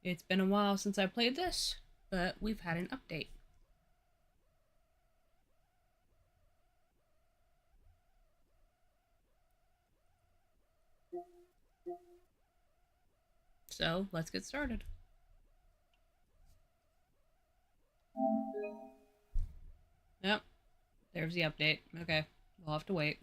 It's been a while since I played this, but we've had an update. So, let's get started. Yep, there's the update. Okay, we'll have to wait.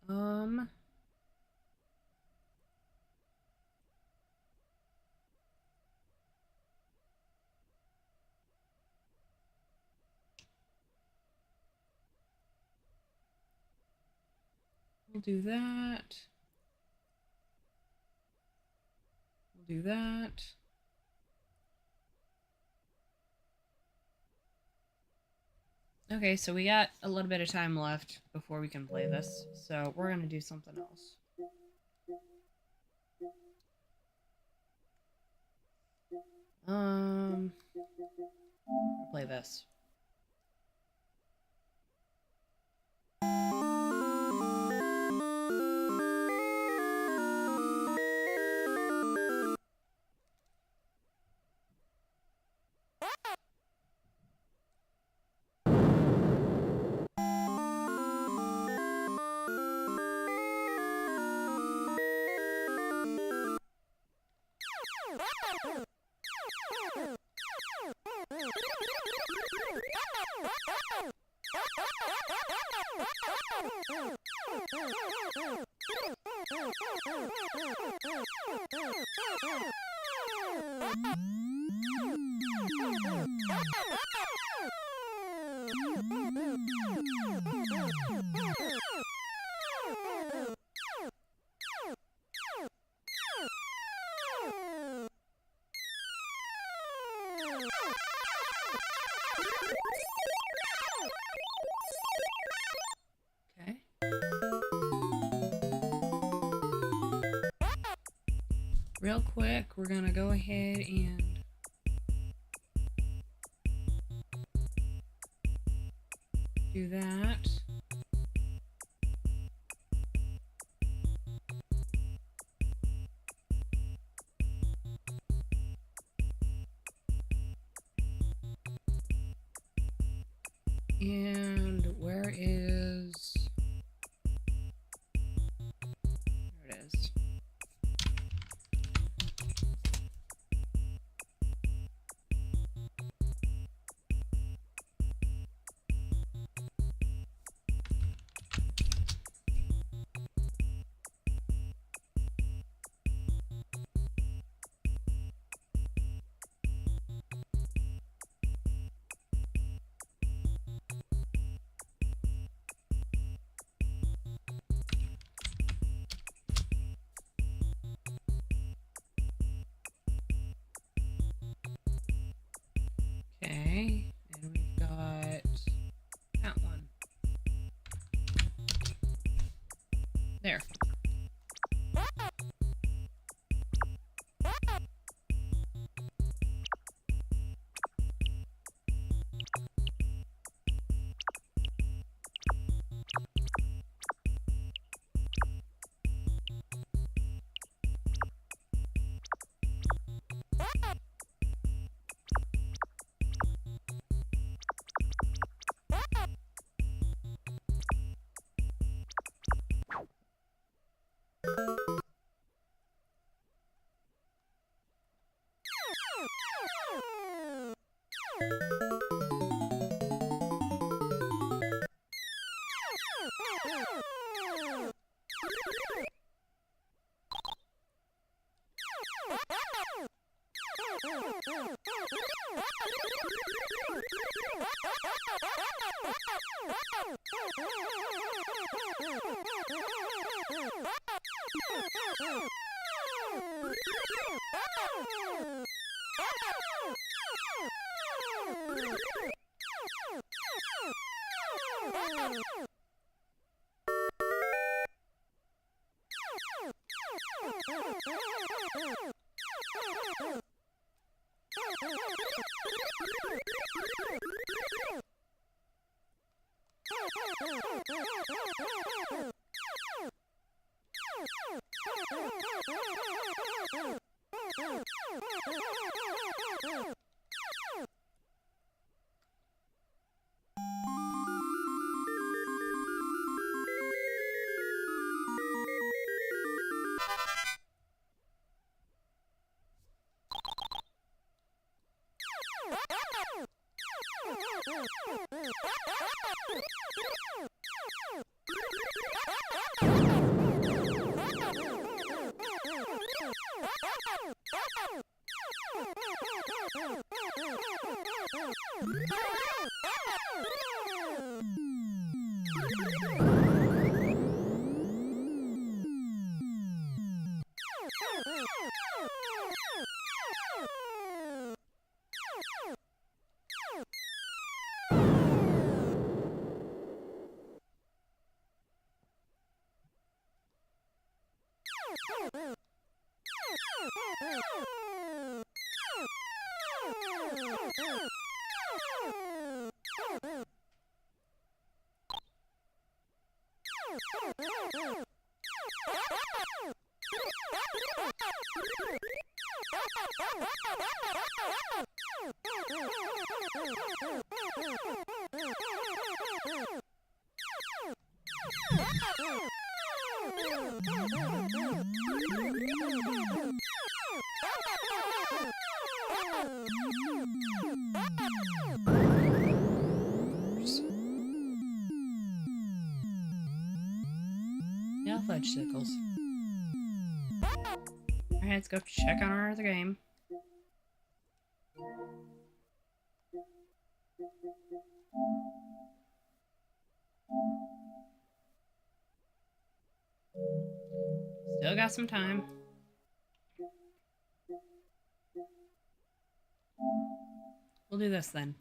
um we'll do that. We'll do that. Okay, so we got a little bit of time left before we can play this, so we're gonna do something else. I'll play this. Okay. Real quick, we're gonna go ahead and do that. And where is... There it is. Okay, and we've got that one. There. Yeah, fudgesicles. Alright, let's go check on our other game. Still got some time. We'll do this then.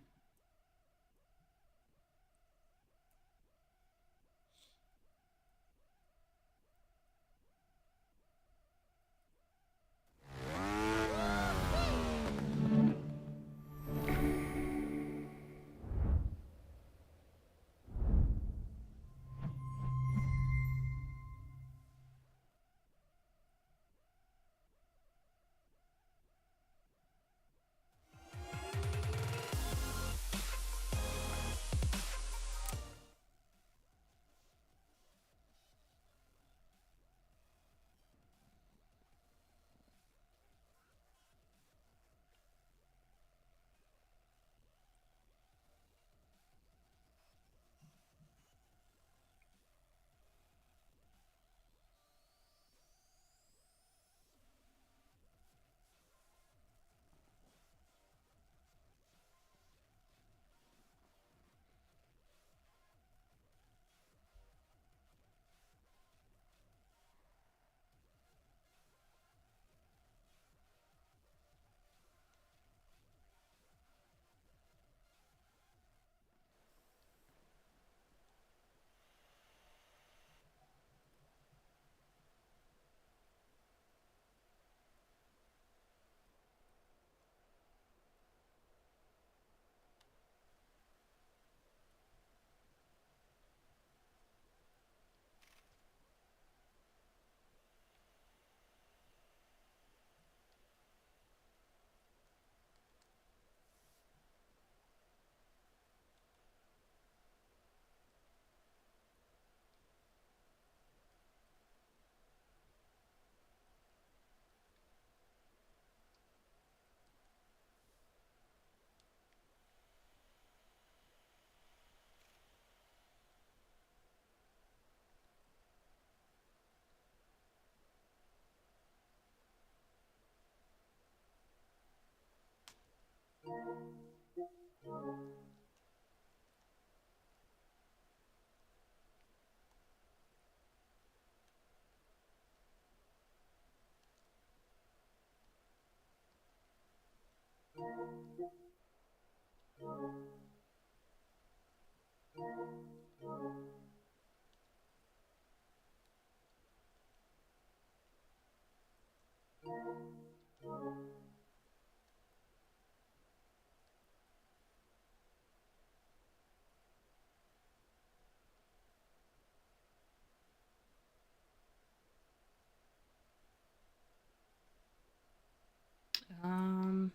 Um,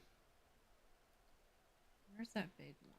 where's that big one?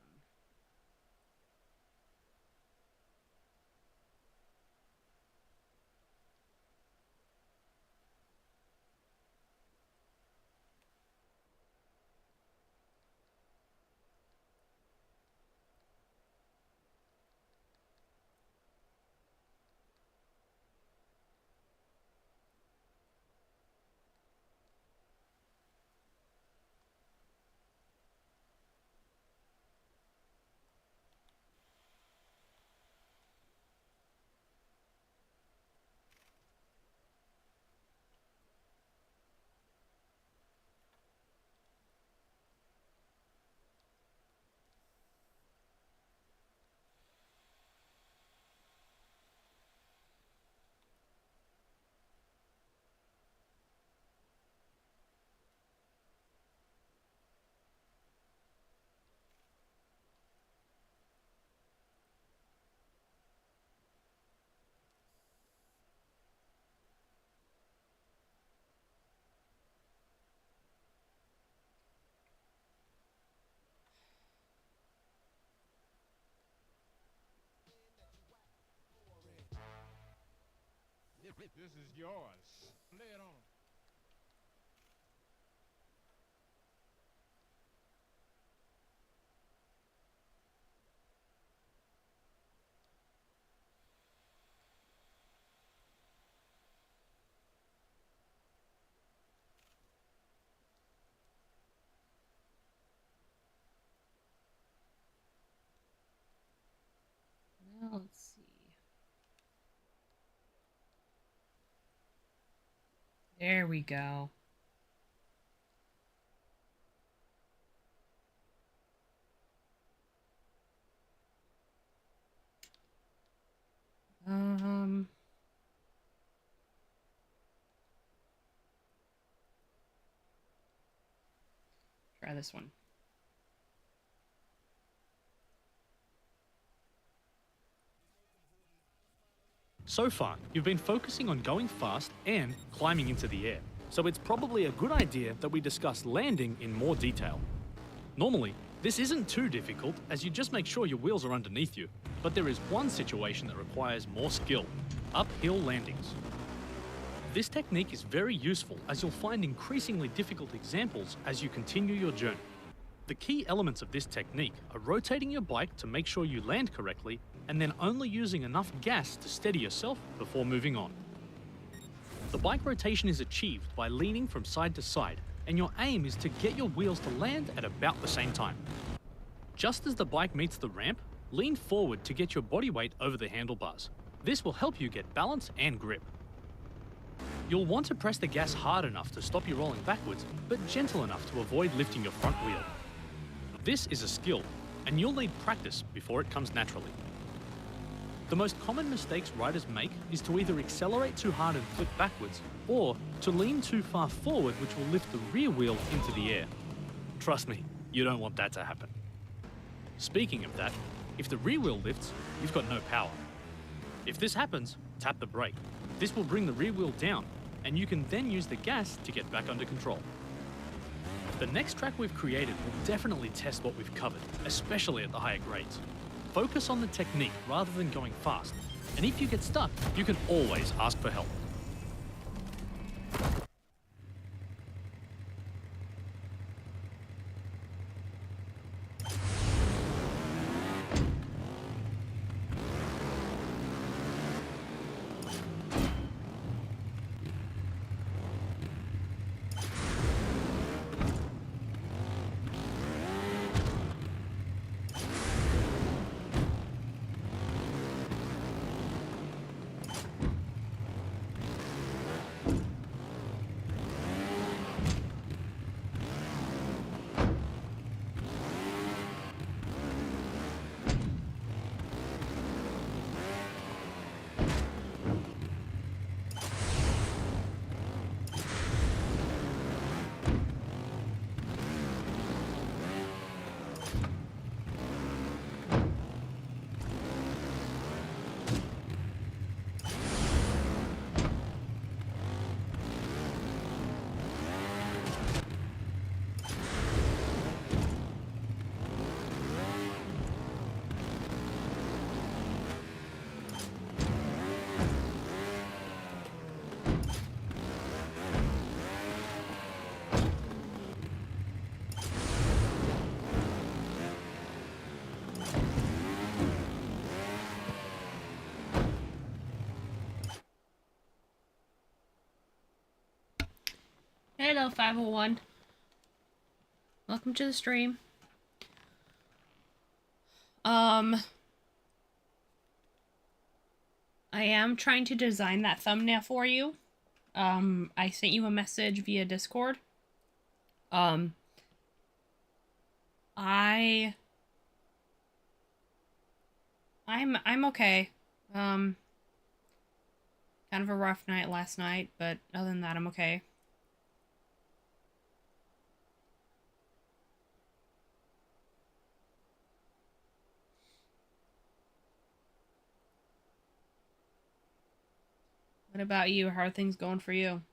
This is yours. Lay it on. Well, let's see. There we go. Um, try this one. So far, you've been focusing on going fast and climbing into the air, so it's probably a good idea that we discuss landing in more detail. Normally, this isn't too difficult as you just make sure your wheels are underneath you, but there is one situation that requires more skill: uphill landings. This technique is very useful as you'll find increasingly difficult examples as you continue your journey. The key elements of this technique are rotating your bike to make sure you land correctly and then only using enough gas to steady yourself before moving on. The bike rotation is achieved by leaning from side to side, and your aim is to get your wheels to land at about the same time. Just as the bike meets the ramp, lean forward to get your body weight over the handlebars. This will help you get balance and grip. You'll want to press the gas hard enough to stop you rolling backwards, but gentle enough to avoid lifting your front wheel. This is a skill, and you'll need practice before it comes naturally. The most common mistakes riders make is to either accelerate too hard and flip backwards, or to lean too far forward, which will lift the rear wheel into the air. Trust me, you don't want that to happen. Speaking of that, if the rear wheel lifts, you've got no power. If this happens, tap the brake. This will bring the rear wheel down, and you can then use the gas to get back under control. The next track we've created will definitely test what we've covered, especially at the higher grades. Focus on the technique rather than going fast, and if you get stuck, you can always ask for help. Hello, 501. Welcome to the stream. I am trying to design that thumbnail for you. I sent you a message via Discord. I'm okay. Kind of a rough night last night, but other than that, I'm okay. What about you? How are things going for you?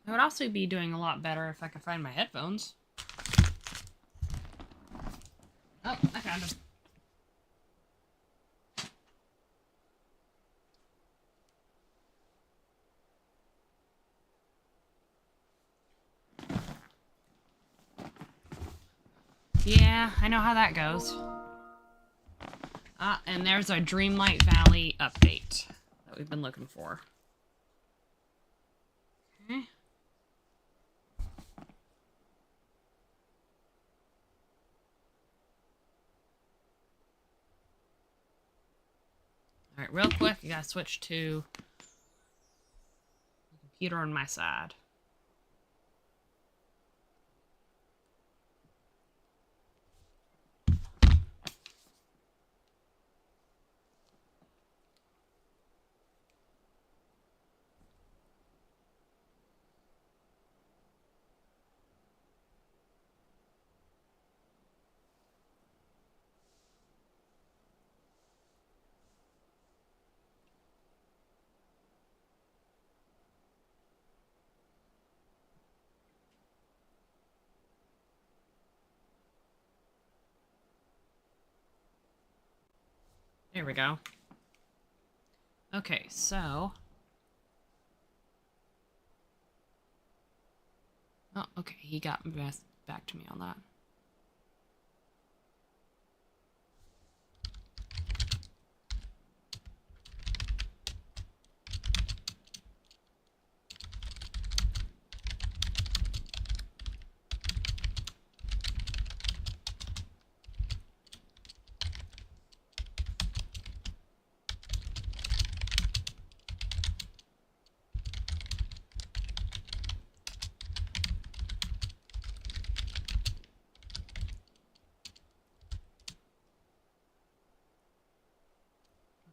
I would also be doing a lot better if I could find my headphones. Oh, I found them. Yeah, I know how that goes. Ah, and there's our Dreamlight Valley update that we've been looking for. Okay. Alright, real quick, you gotta switch to the computer on my side. There we go. Okay, so... Oh, okay, he got back to me on that.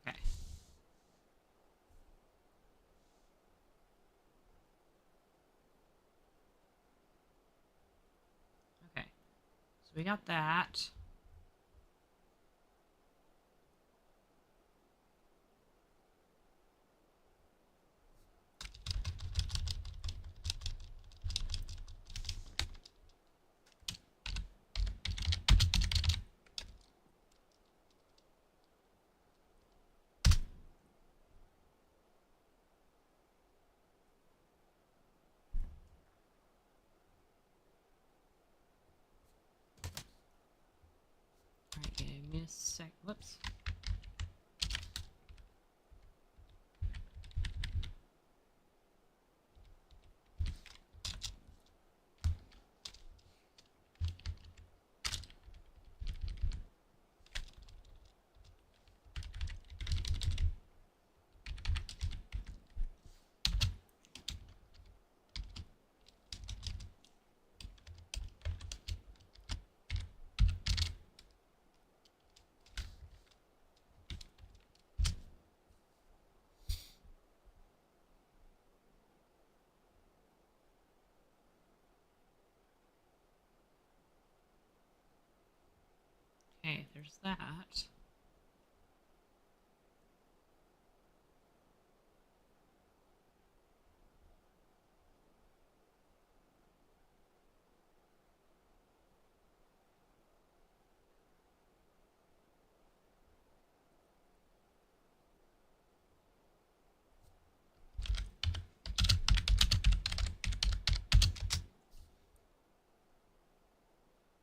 Okay. Okay. So we got that. Alright, give me a sec. Whoops. Okay, there's that.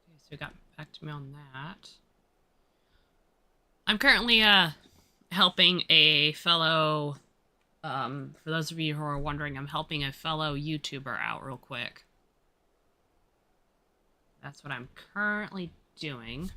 Okay, so it got back to me on that. I'm currently helping a fellow, for those of you who are wondering, I'm helping a fellow YouTuber out real quick. That's what I'm currently doing.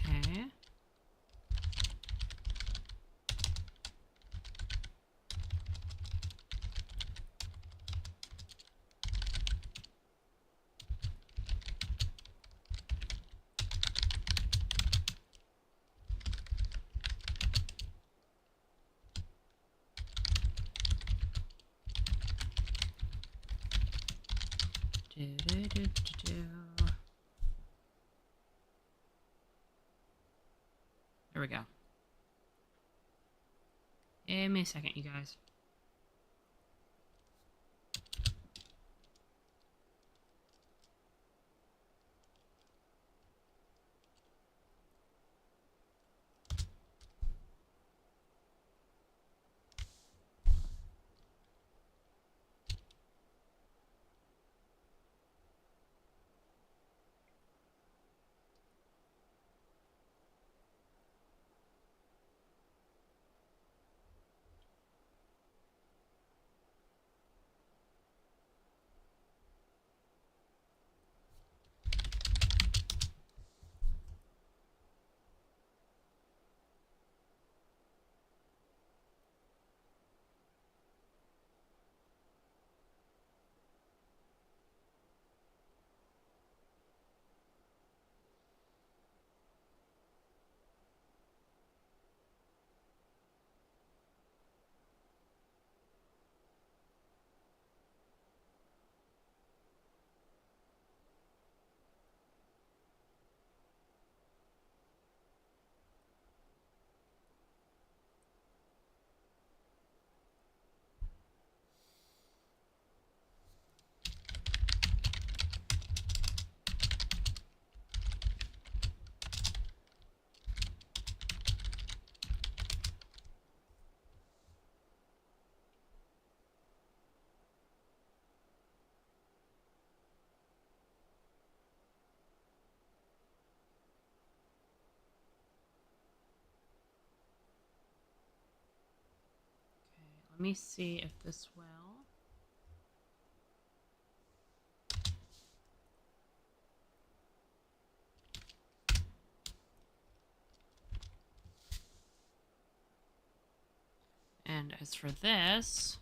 Okay. Do, do, do, do, do. There we go. Give me a second, you guys. me see if this will. And as for this...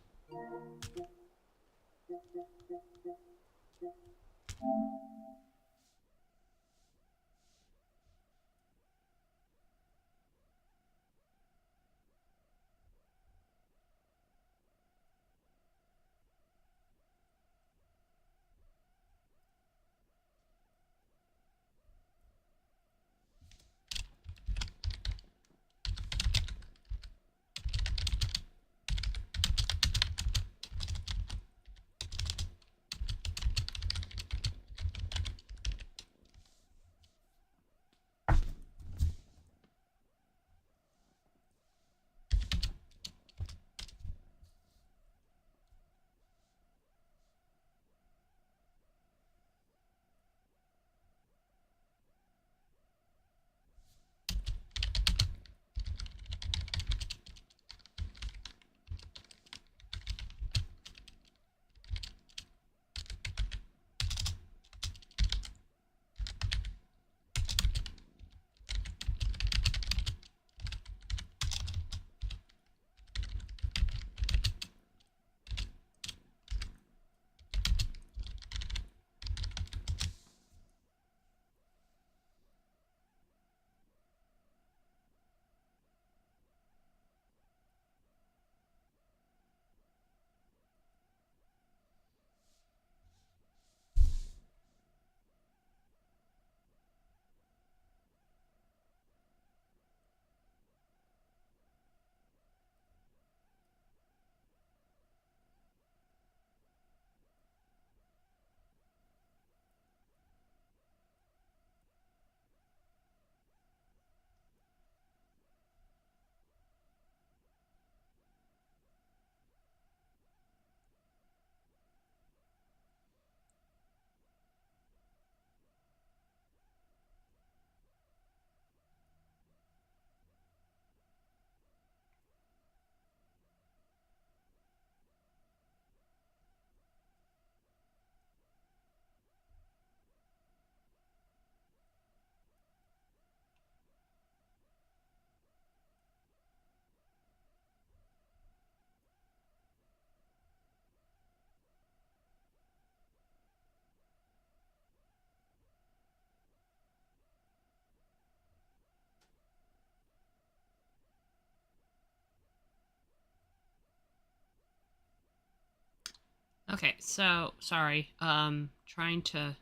Okay, so, sorry, trying to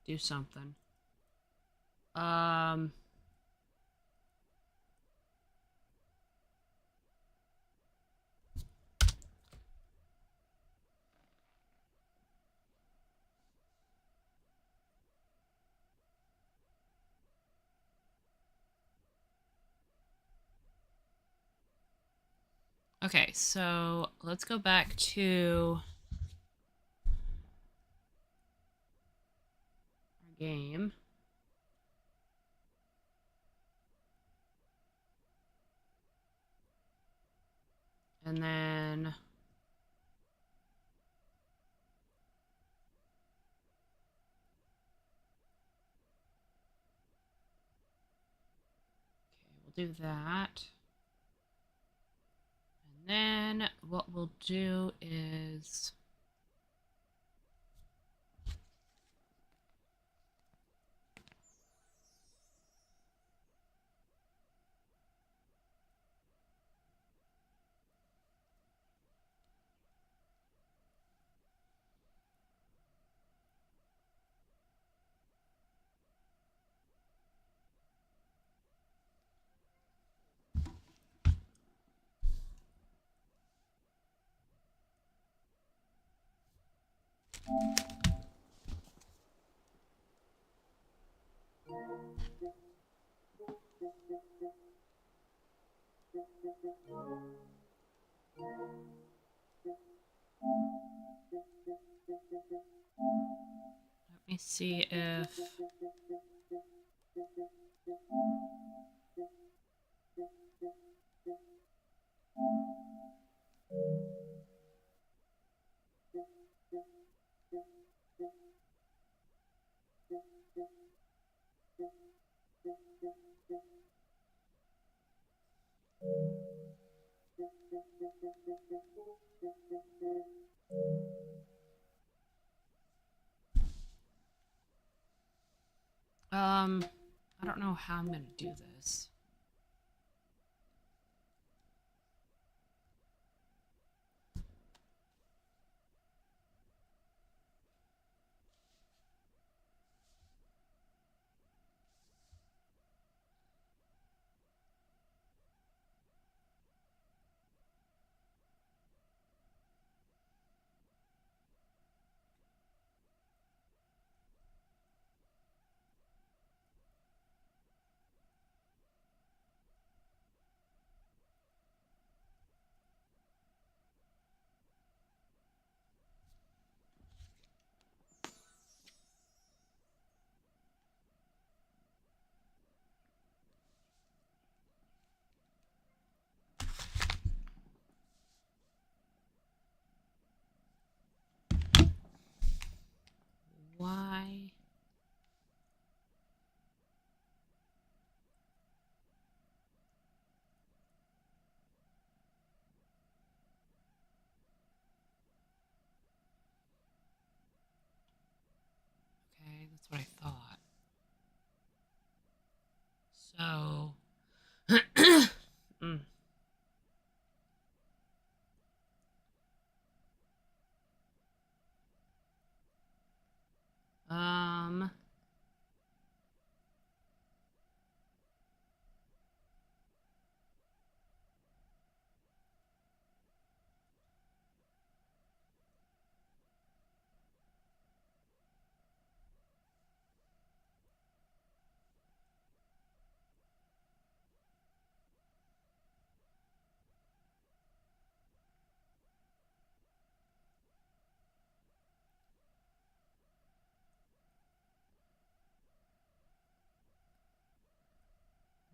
do something. Okay, so let's go back to our game. And then... Okay, we'll do that. And then what we'll do is... Let me see if... I don't know how I'm gonna do this. Why? Okay, that's what I thought. So, mm. um,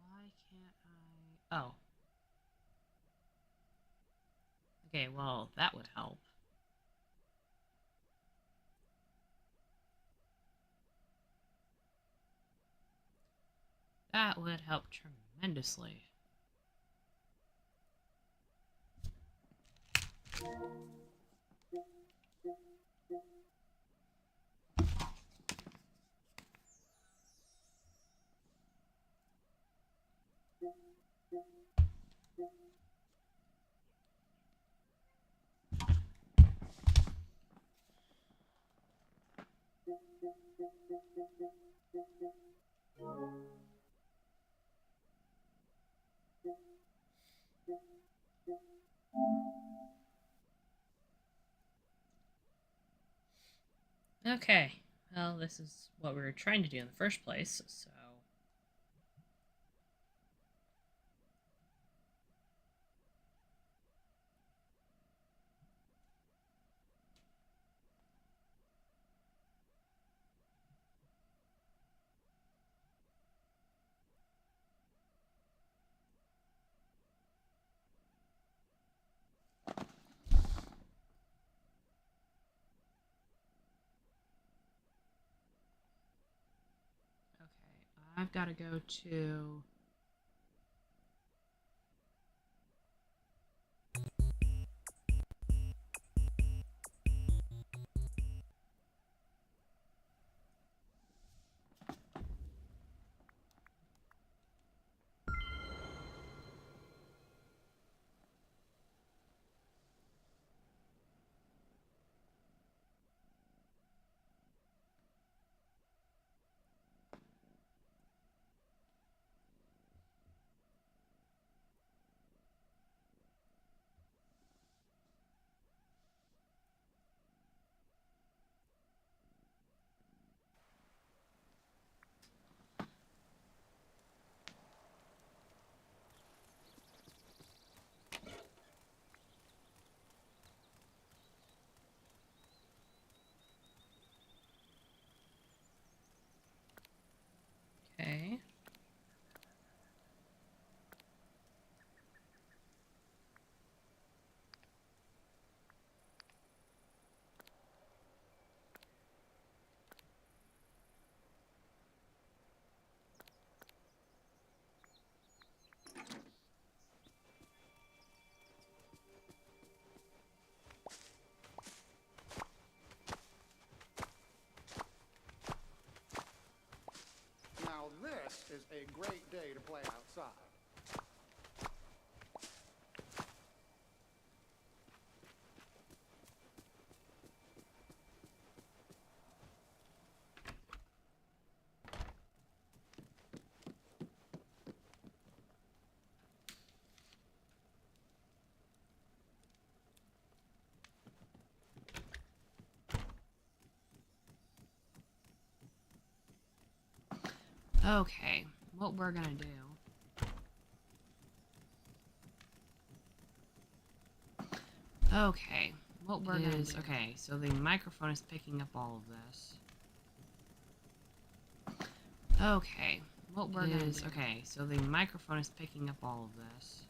why can't I? Oh, okay. Well, that would help. That would help tremendously. Okay. Well, this is what we were trying to do in the first place, so. Okay, I've got to go to. Now this is a great day to play outside. Okay, what we're gonna do. Okay, what we're gonna do. Okay, so the microphone is picking up all of this. Okay, what we're gonna do. Okay, so the microphone is picking up all of this.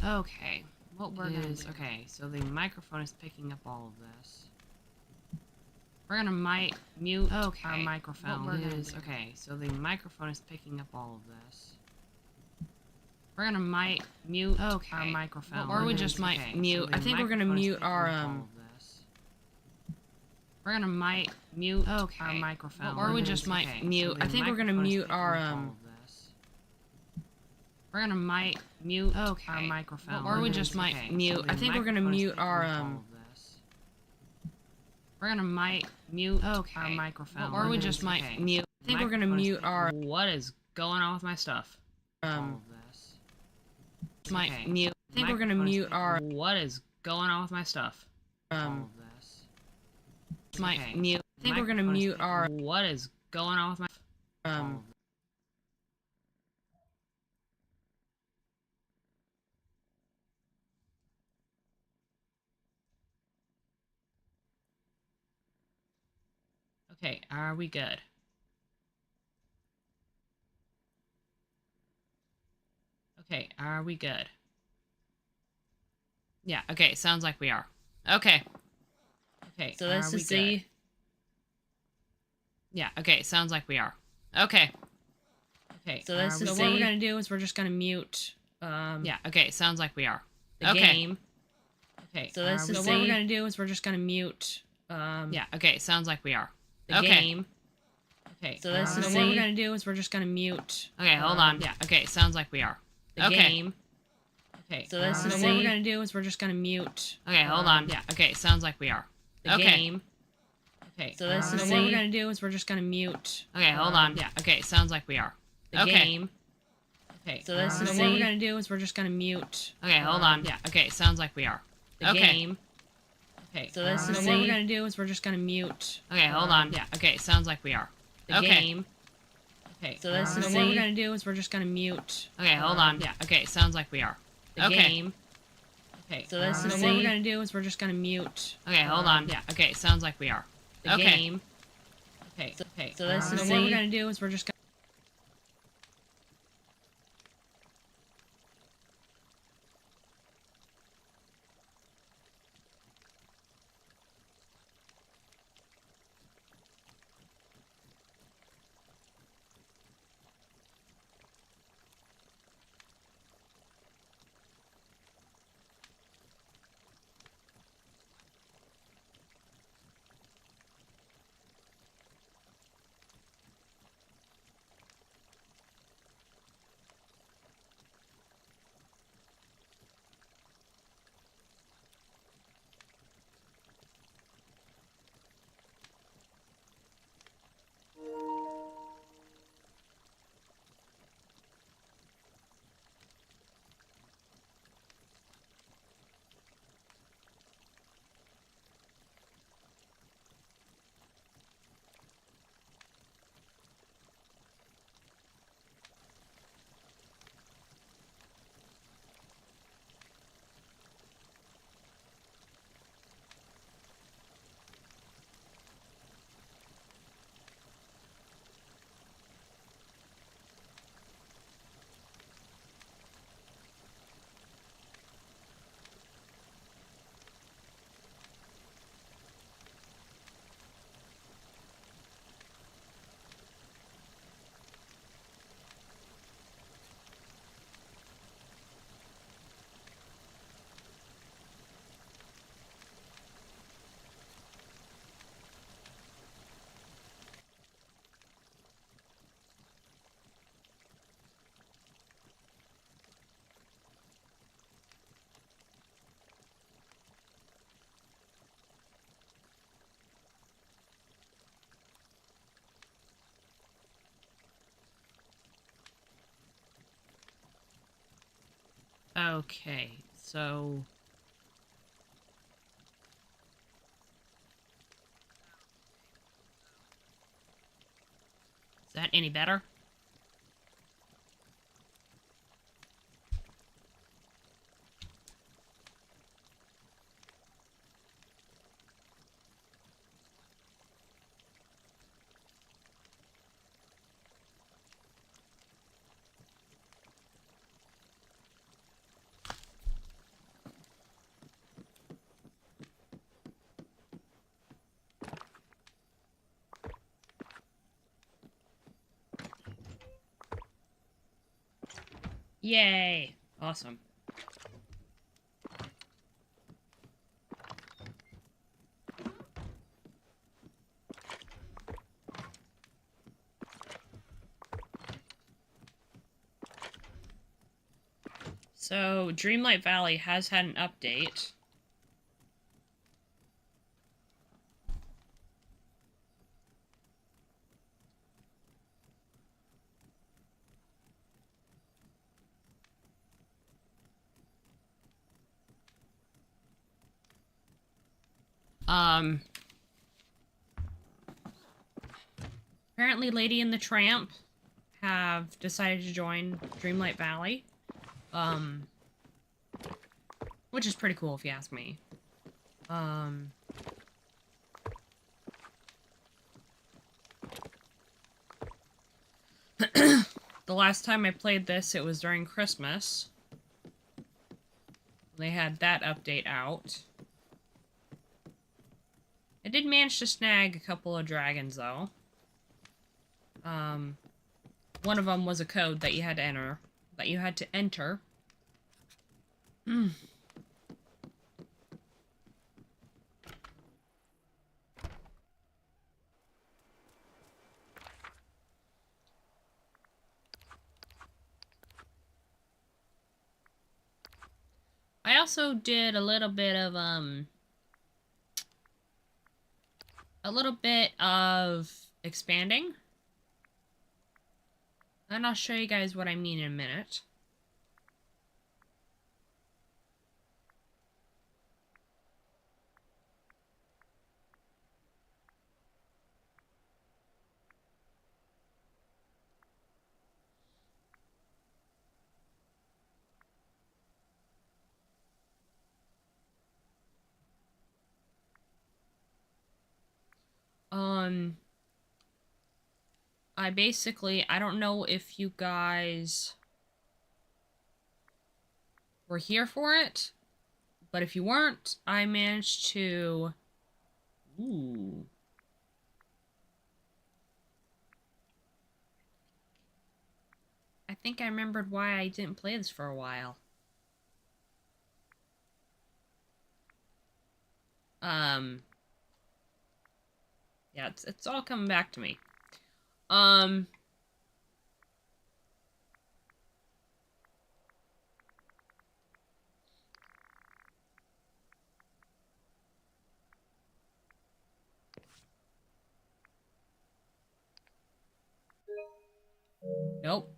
Okay, what we're gonna do. Okay, so the microphone is picking up all of this. We're gonna mute our microphone. What we're gonna do. Okay, so the microphone is picking up all of this. We're gonna mute our microphone. Or we just might mute. I think we're gonna mute our We're gonna mute our microphone. Or we just might mute. I think we're gonna mute our We're gonna mute our microphone. Or we just might mute. I think we're gonna mute our We're gonna mute our microphone. Or we just might mute. I think we're gonna mute our What is going on with my stuff? Might mute. I think we're gonna mute our What is going on with my stuff? Might mute. I think we're gonna mute our What is going on with my Okay, are we good? Okay, are we good? Yeah, okay, sounds like we are. Okay. Okay, so this is the... Yeah, okay, sounds like we are. Okay. Okay, so this is what we're gonna do is we're just gonna mute, Yeah, okay, sounds like we are. The game. Okay, so this is what we're gonna do is we're just gonna mute, Yeah, okay, sounds like we are. The game. Okay, so this is what we're gonna do is we're just gonna mute. Okay, hold on. Yeah, okay, sounds like we are. The game. Okay, so this is what we're gonna do is we're just gonna mute. Okay, hold on. Yeah, okay, sounds like we are. The game. Okay, so this is what we're gonna do is we're just gonna mute. Okay, hold on. Yeah, okay, sounds like we are. The game. Okay, so this is what we're gonna do is we're just gonna mute. Okay, hold on. Yeah, okay, sounds like we are. The game. Okay, so this is what we're gonna do is we're just gonna mute. Okay, hold on. Yeah, okay, sounds like we are. The game. Okay, so this is what we're gonna do is we're just gonna mute. Okay, hold on. Yeah, okay, sounds like we are. The game. Okay, so this is what we're gonna do is we're just gonna mute. Okay, hold on. Yeah, okay, sounds like we are. The game. Okay, so this is what we're gonna do is we're just gonna... Okay, so... Is that any better? Yay! Awesome. So, Dreamlight Valley has had an update. Apparently Lady and the Tramp have decided to join Dreamlight Valley. Which is pretty cool if you ask me. The last time I played this, it was during Christmas. They had that update out. I did manage to snag a couple of dragons, though. One of them was a code that you had to enter. I also did a little bit of expanding. And I'll show you guys what I mean in a minute. I don't know if you guys were here for it, but if you weren't, I managed to... Ooh. I think I remembered why I didn't play this for a while. Yeah, it's all coming back to me. Nope.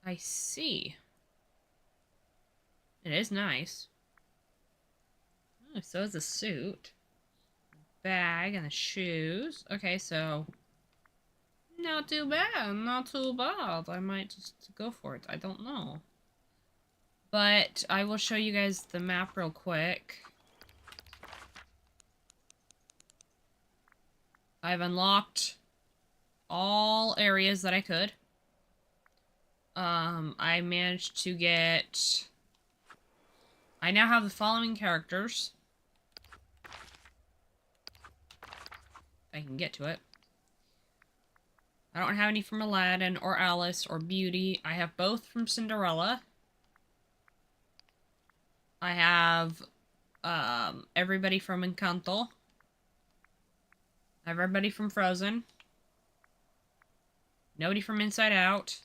I see. It is nice. Oh, so is the suit. Bag and the shoes. Okay, so... Not too bad, not too bad. I might just go for it. I don't know. But I will show you guys the map real quick. I've unlocked all areas that I could. I managed to get... I now have the following characters. If I can get to it. I don't have any from Aladdin or Alice or Beauty. I have both from Cinderella. I have everybody from Encanto. I have everybody from Frozen. Nobody from Inside Out.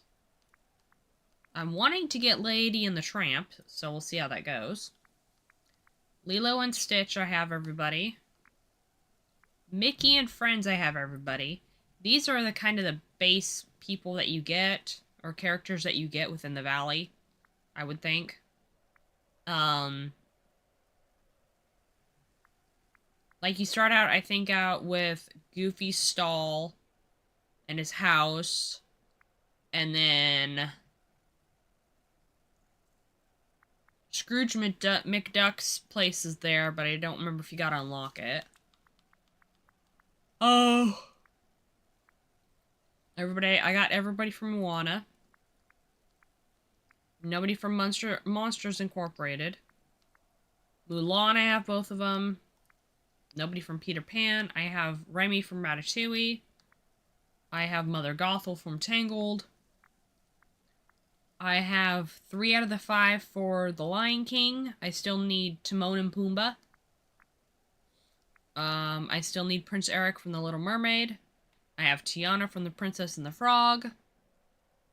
I'm wanting to get Lady and the Tramp, so we'll see how that goes. Lilo and Stitch, I have everybody. Mickey and Friends, I have everybody. these are the kind of the base people that you get, or characters that you get within the valley, I would think. Like, you start out, I think, out with Goofy's stall and his house, and then Scrooge McDuck's place is there, but I don't remember if you gotta unlock it. Oh. I got everybody from Moana. Nobody from Monsters Incorporated. Mulan, I have both of them. Nobody from Peter Pan. I have Remy from Ratatouille. I have Mother Gothel from Tangled. I have 3 out of the 5 for The Lion King. I still need Timon and Pumbaa. I still need Prince Eric from The Little Mermaid. I have Tiana from The Princess and the Frog.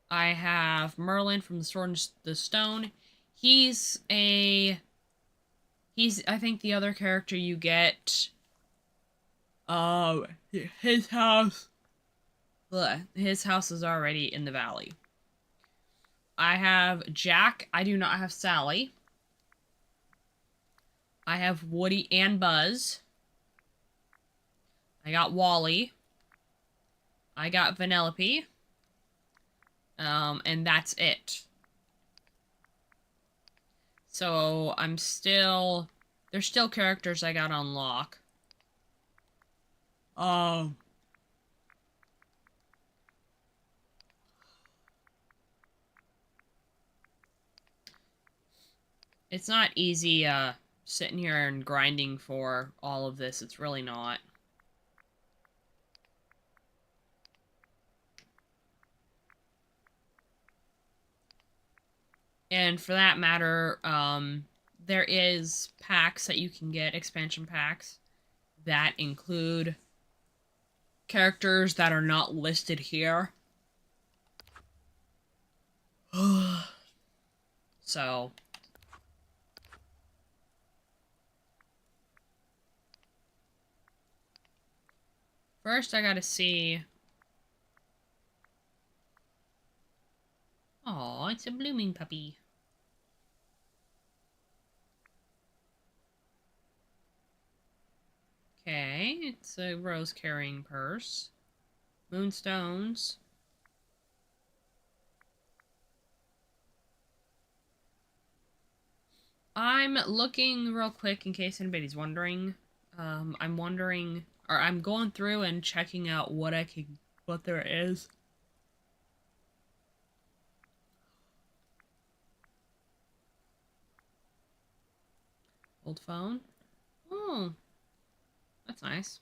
I have Merlin from The Sword and the Stone. He's, I think, the other character you get. His house. His house is already in the valley. I have Jack. I do not have Sally. I have Woody and Buzz. I got Wally. I got Vanellope. And that's it. So, there's still characters I gotta unlock. It's not easy, sitting here and grinding for all of this. It's really not. And for that matter, there is packs that you can get, expansion packs, that include characters that are not listed here. So, first I gotta see... Aw, it's a blooming puppy. Okay, it's a rose-carrying purse. Moonstones. I'm looking real quick in case anybody's wondering. I'm going through and checking out what there is. Old phone? Oh, that's nice.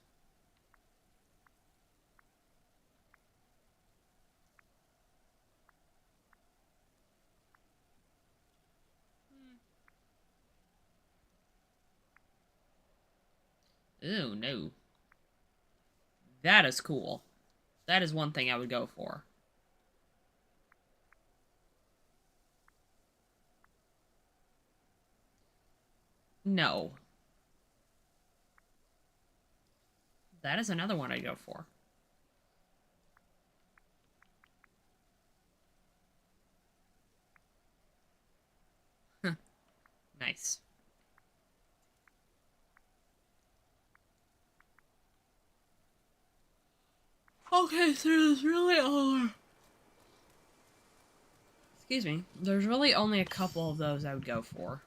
Oh, no. That is cool. That is one thing I would go for. No. That is another one I'd go for. Nice. Okay, so there's really only... Excuse me. There's really only a couple of those I would go for.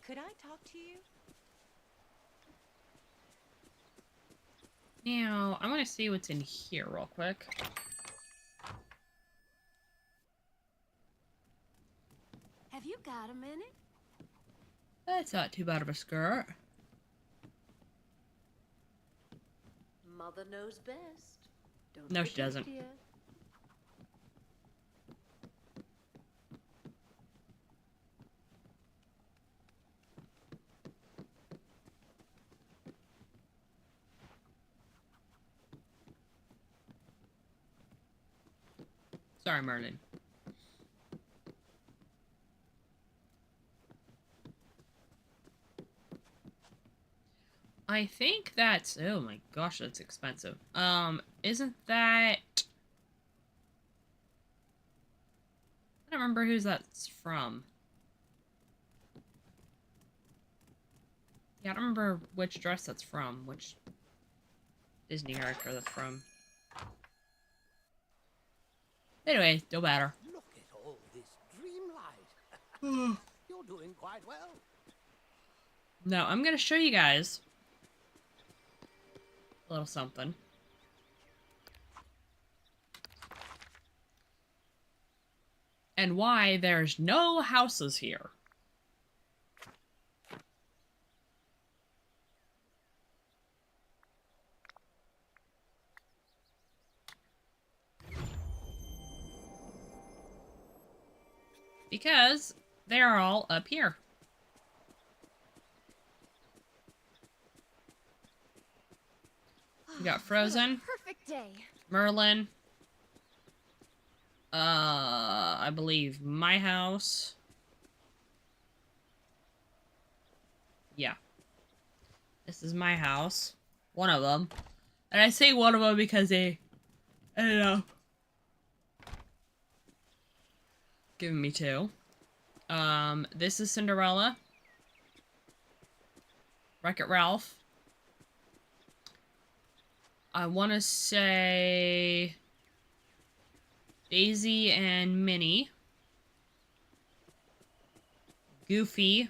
Could I talk to you? Now, I'm gonna see what's in here real quick. Have you got a minute? That's not too bad of a skirt. Mother knows best. Don't No, she forget, doesn't. dear. Sorry, Merlin. I think that's... Oh my gosh, that's expensive. Isn't that... I don't remember who's that's from. Yeah, I don't remember which dress that's from, which Disney character that's from. Anyway, don't matter. Look at all this Dreamlight. You're doing quite well. Now, I'm gonna show you guys a little something. And why there's no houses here. Because they're all up here. We got Frozen. Perfect day. Merlin. I believe my house. Yeah. This is my house. One of them. And I say one of them because I don't know. Giving me two. This is Cinderella. Wreck-It Ralph. I want to say Daisy and Minnie. Goofy.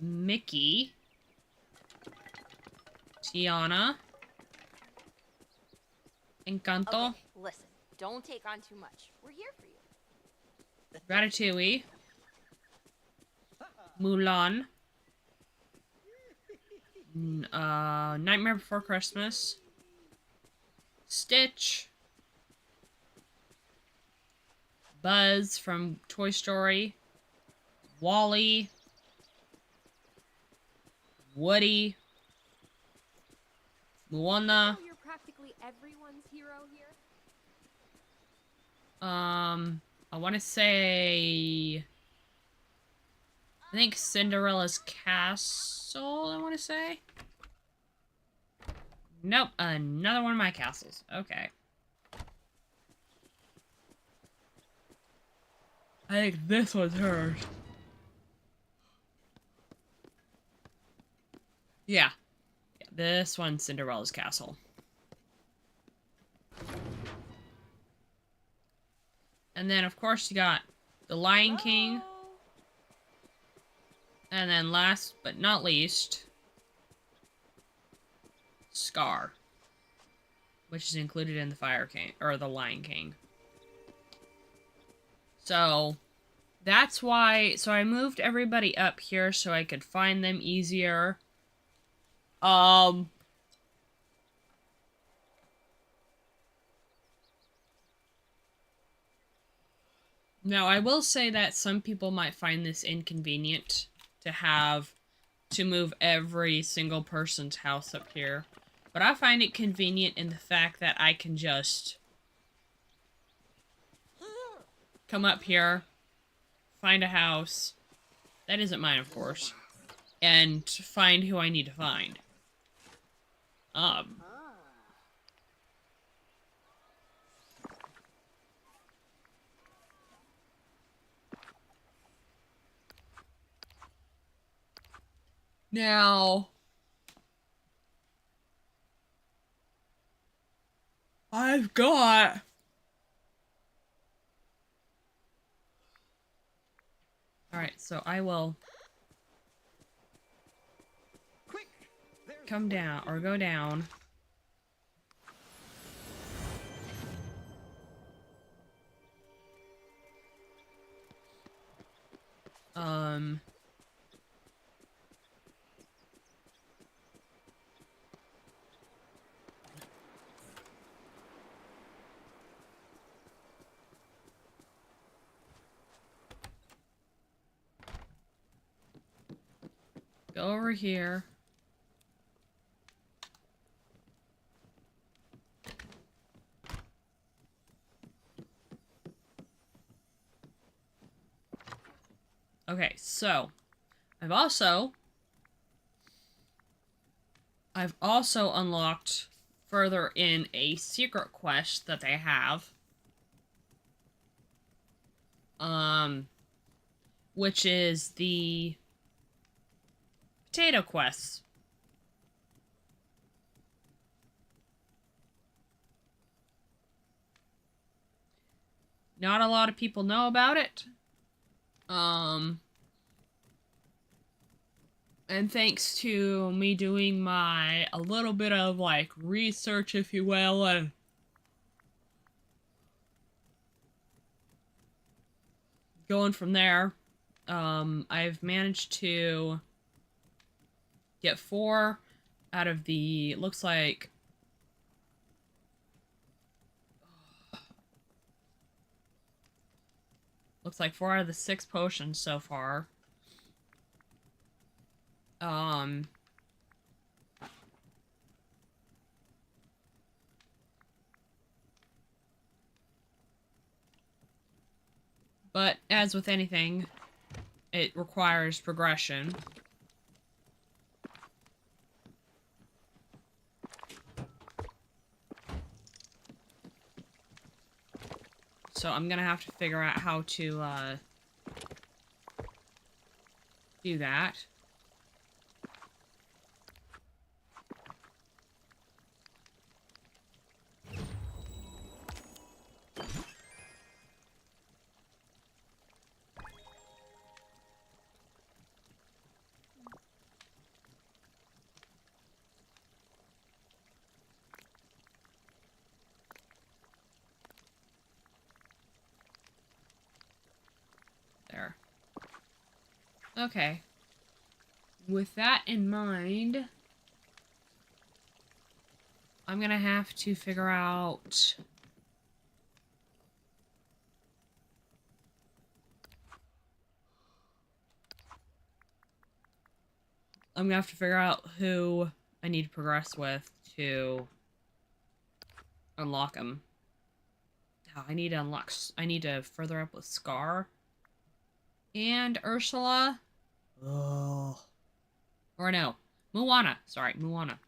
Mickey. Tiana. Encanto. Okay, listen, don't take on too much. We're here for you. Ratatouille. Mulan. Nightmare Before Christmas. Stitch. Buzz from Toy Story. Wall-E. Woody. Moana. You're practically everyone's hero here. I want to say... I think Cinderella's castle, I want to say. Nope, another one of my castles. Okay. I think this one's hers. Yeah. This one's Cinderella's castle. And then, of course, you got the Lion King. And then last but not least, Scar, which is included in the Fire King, or the Lion King. So, that's why, so I moved everybody up here so I could find them easier. Now, I will say that some people might find this inconvenient to move every single person's house up here. But I find it convenient in the fact that I can just come up here, find a house, that isn't mine of course, and find who I need to find. Now, I've got alright, so I will come down or go down. Go over here. Okay, so I've also unlocked further in a secret quest that they have. Which is the potato quests. Not a lot of people know about it. And thanks to me doing a little bit of, like, research, if you will, and going from there, I've managed to get 4 out of the, looks like, looks like 4 out of the 6 potions so far. But as with anything, it requires progression. So I'm gonna have to figure out how to, do that. There. Okay. With that in mind, I'm gonna have to figure out... I'm gonna have to figure out who I need to progress with to unlock him. Oh, I need to further up with Scar. And Ursula. Oh. Or no. Moana. Sorry, Moana.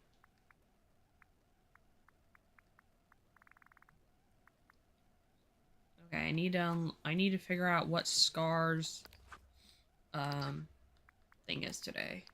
Okay, I need to figure out what Scar's thing is today.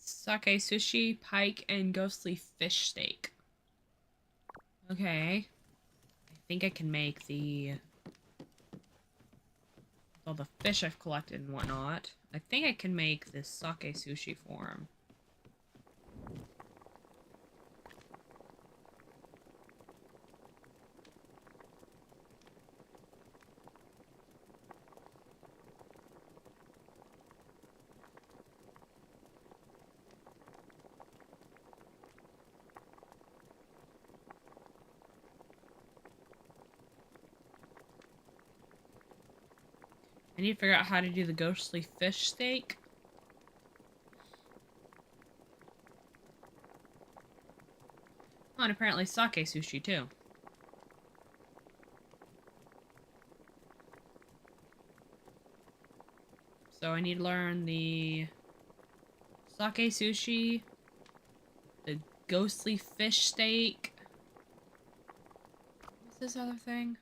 Sake sushi, pike, and ghostly fish steak. Okay. I think I can make all the fish I've collected and whatnot. I think I can make this sake sushi form. I need to figure out how to do the ghostly fish steak. Oh, and apparently sake sushi, too. So I need to learn the sake sushi, the ghostly fish steak. What's this other thing?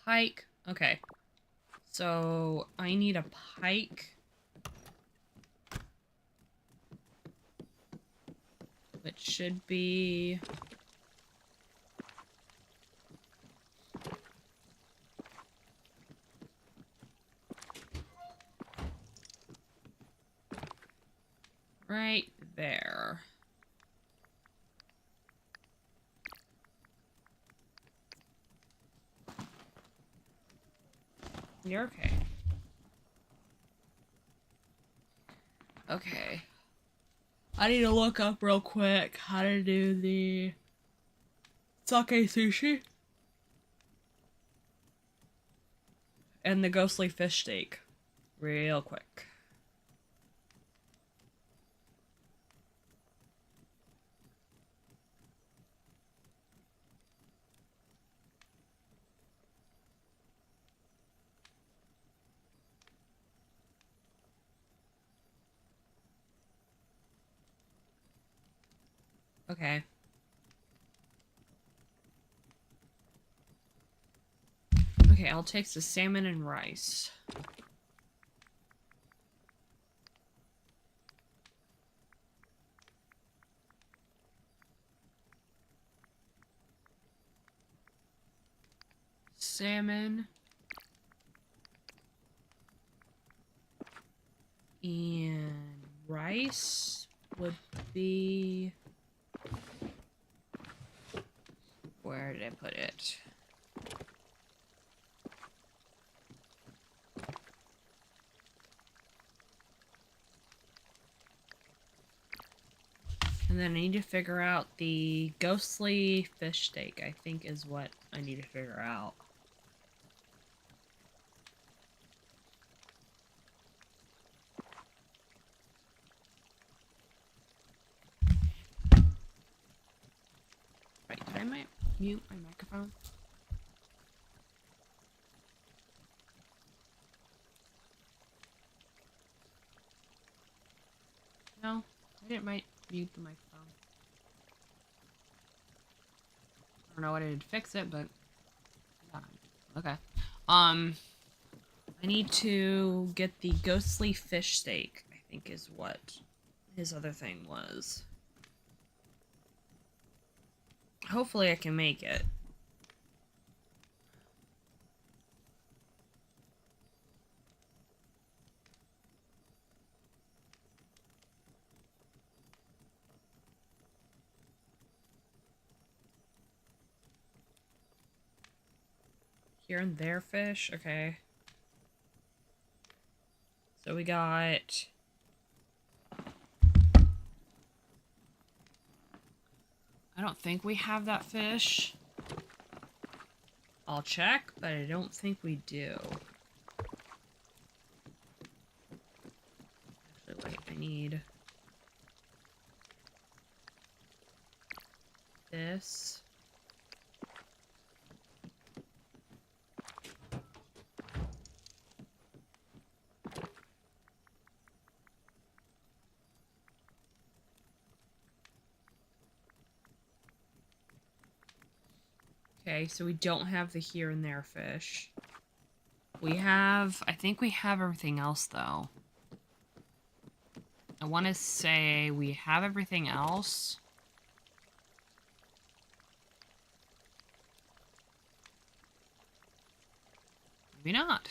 Pike. Okay. So I need a pike. Which should be... right there. You're okay. Okay. I need to look up real quick how to do the sake sushi and the ghostly fish steak real quick. Okay. Okay, I'll take the salmon and rice. Salmon. And rice would be... Where did I put it? And then I need to figure out the ghostly fish steak, I think is what I need to figure out. Right, did I mute my microphone? No, I didn't mute the microphone. I don't know what I did to fix it, but yeah. Okay. I need to get the ghostly fish steak, I think is what his other thing was. Hopefully I can make it. Here and there fish, okay. So we got... I don't think we have that fish. I'll check, but I don't think we do. Actually, wait, I need... this. Okay, so we don't have the here and there fish. We have... I think we have everything else, though. I want to say we have everything else. Maybe not.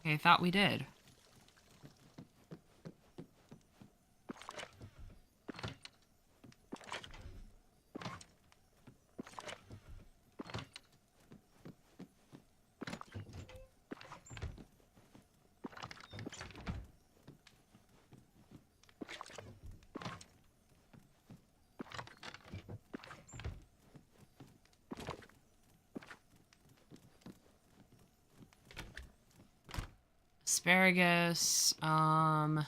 Okay, I thought we did. Asparagus, do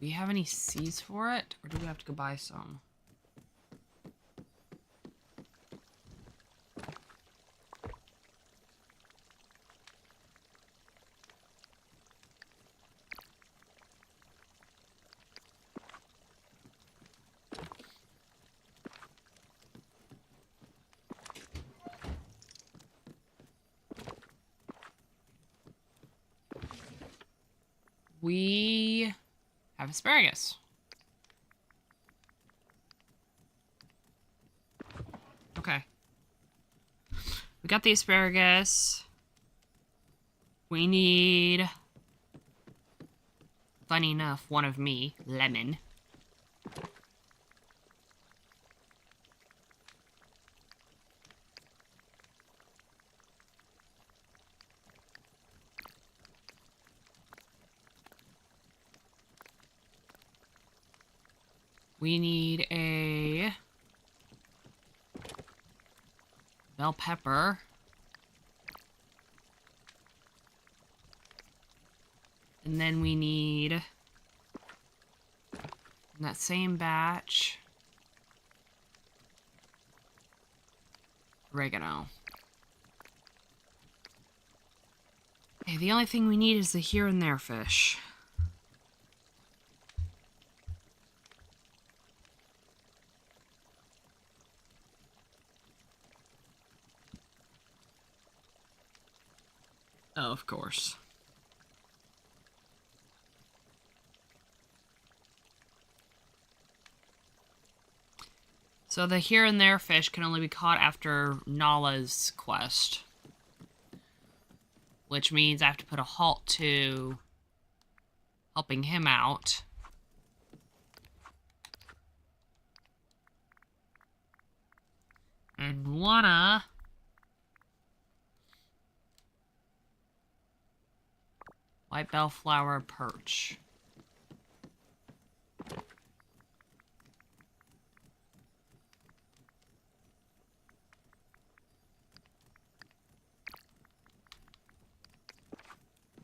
we have any seeds for it? Or do we have to go buy some? We have asparagus. Okay. We got the asparagus. We need, funny enough, one of me, lemon. We need a bell pepper. And then we need, in that same batch, oregano. Okay, the only thing we need is the here and there fish. Oh, of course. So the here and there fish can only be caught after Nala's quest. Which means I have to put a halt to helping him out. And wanna... white bellflower perch.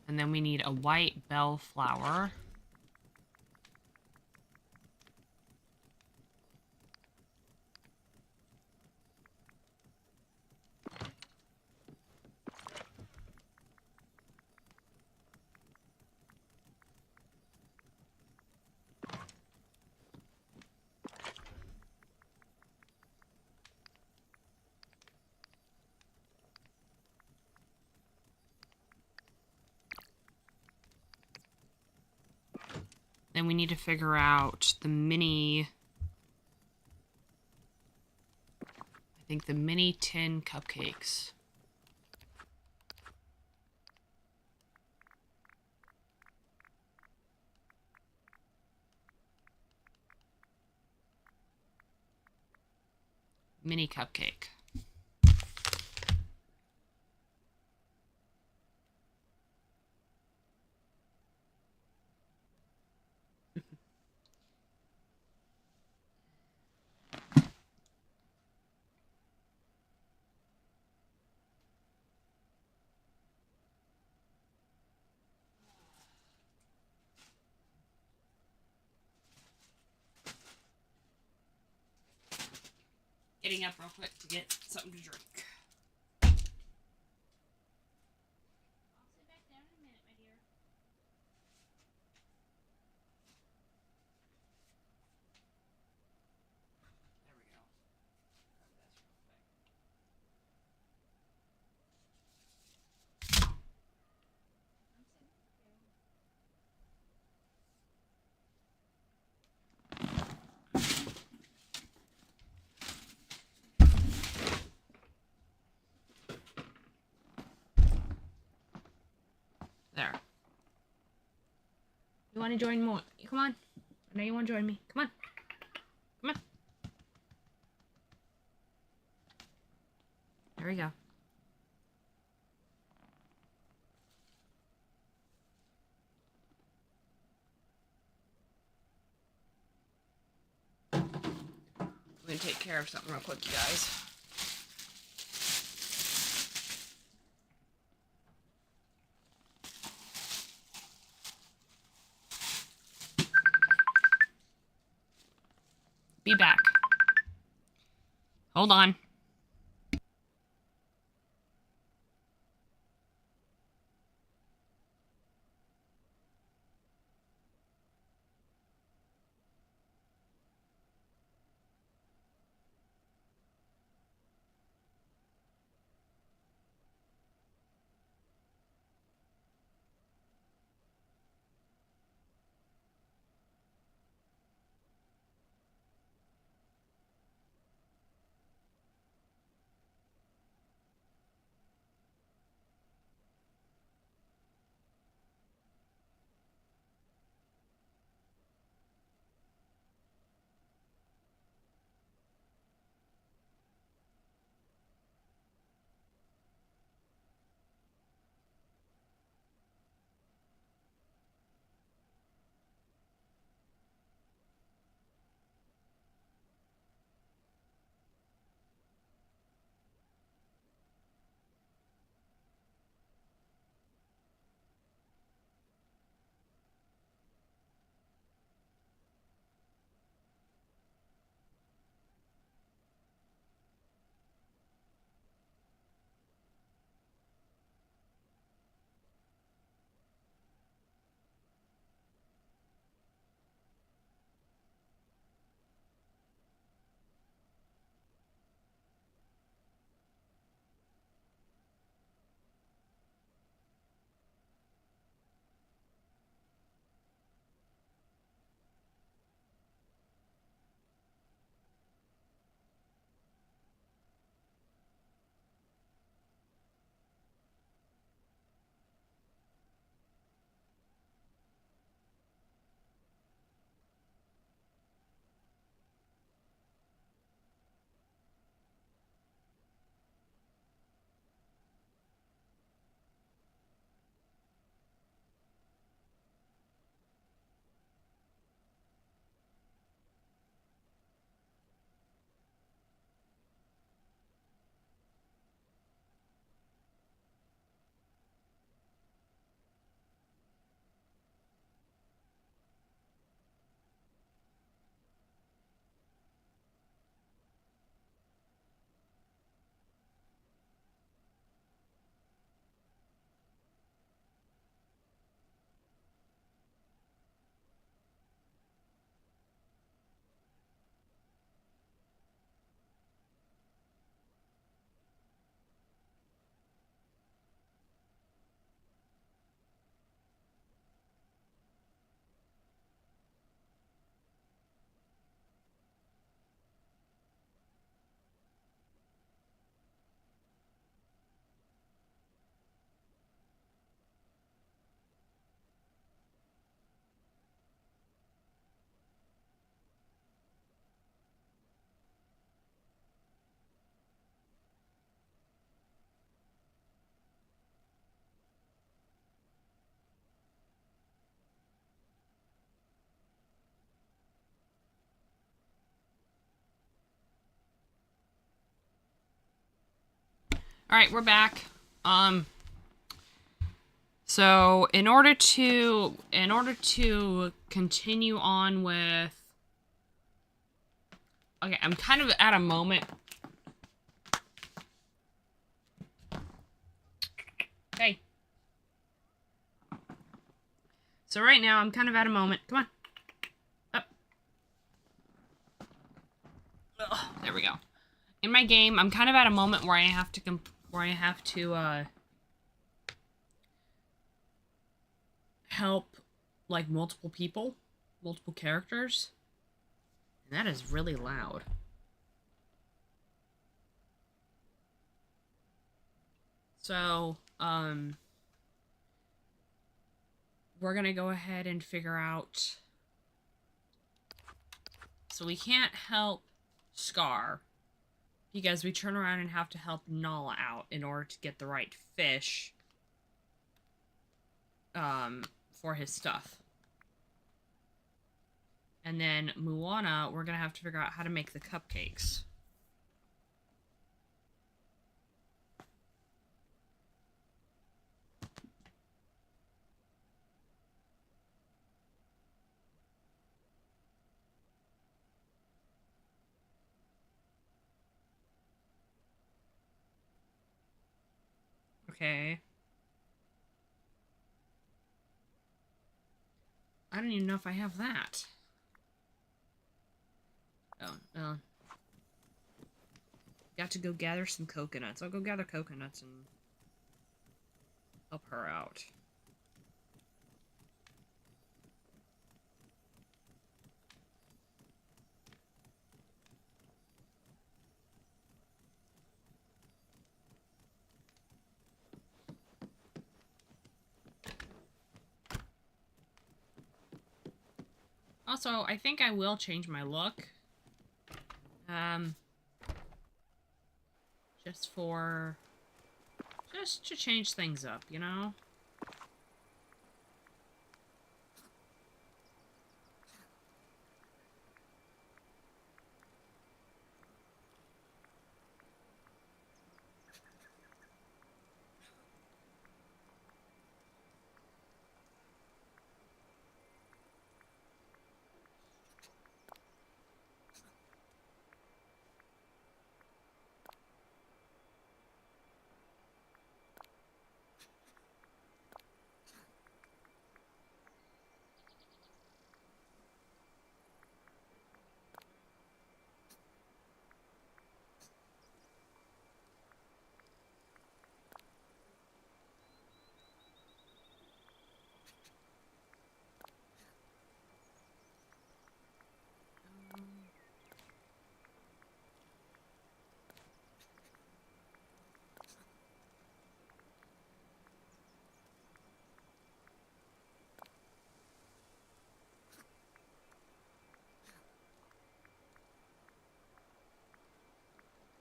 And then we need a white bellflower. Then we need to figure out the mini... I think the mini tin cupcakes. Mini cupcake. Getting up real quick to get something to drink. I'll sit back down in a minute, my dear. There we go. Grab this real quick. There. You want to join more? Come on. I know you want to join me. Come on. Come on. There we go. I'm going to take care of something real quick, you guys. Be back. Hold on. Alright, we're back. So in order to continue on with... Okay, I'm kind of at a moment. Okay. So right now, I'm kind of at a moment. Come on. Up. Ugh, there we go. In my game, I'm kind of at a moment where I have to help, like, multiple people, multiple characters. And that is really loud. So, we're gonna go ahead and figure out... So we can't help Scar, because we turn around and have to help Nala out in order to get the right fish, for his stuff. And then Moana, we're gonna have to figure out how to make the cupcakes. Okay. I don't even know if I have that. Oh, got to go gather some coconuts. I'll go gather coconuts and help her out. Also, I think I will change my look. Just to change things up, you know?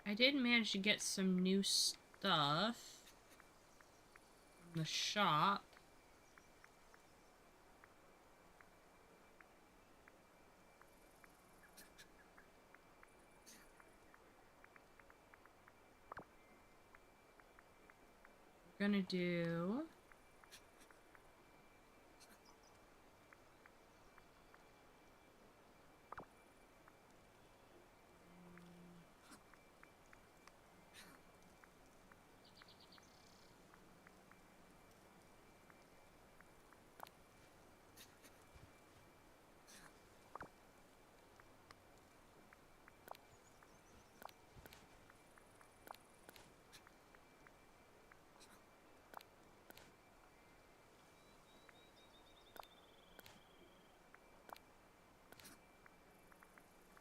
I did manage to get some new stuff from the shop. We're gonna do...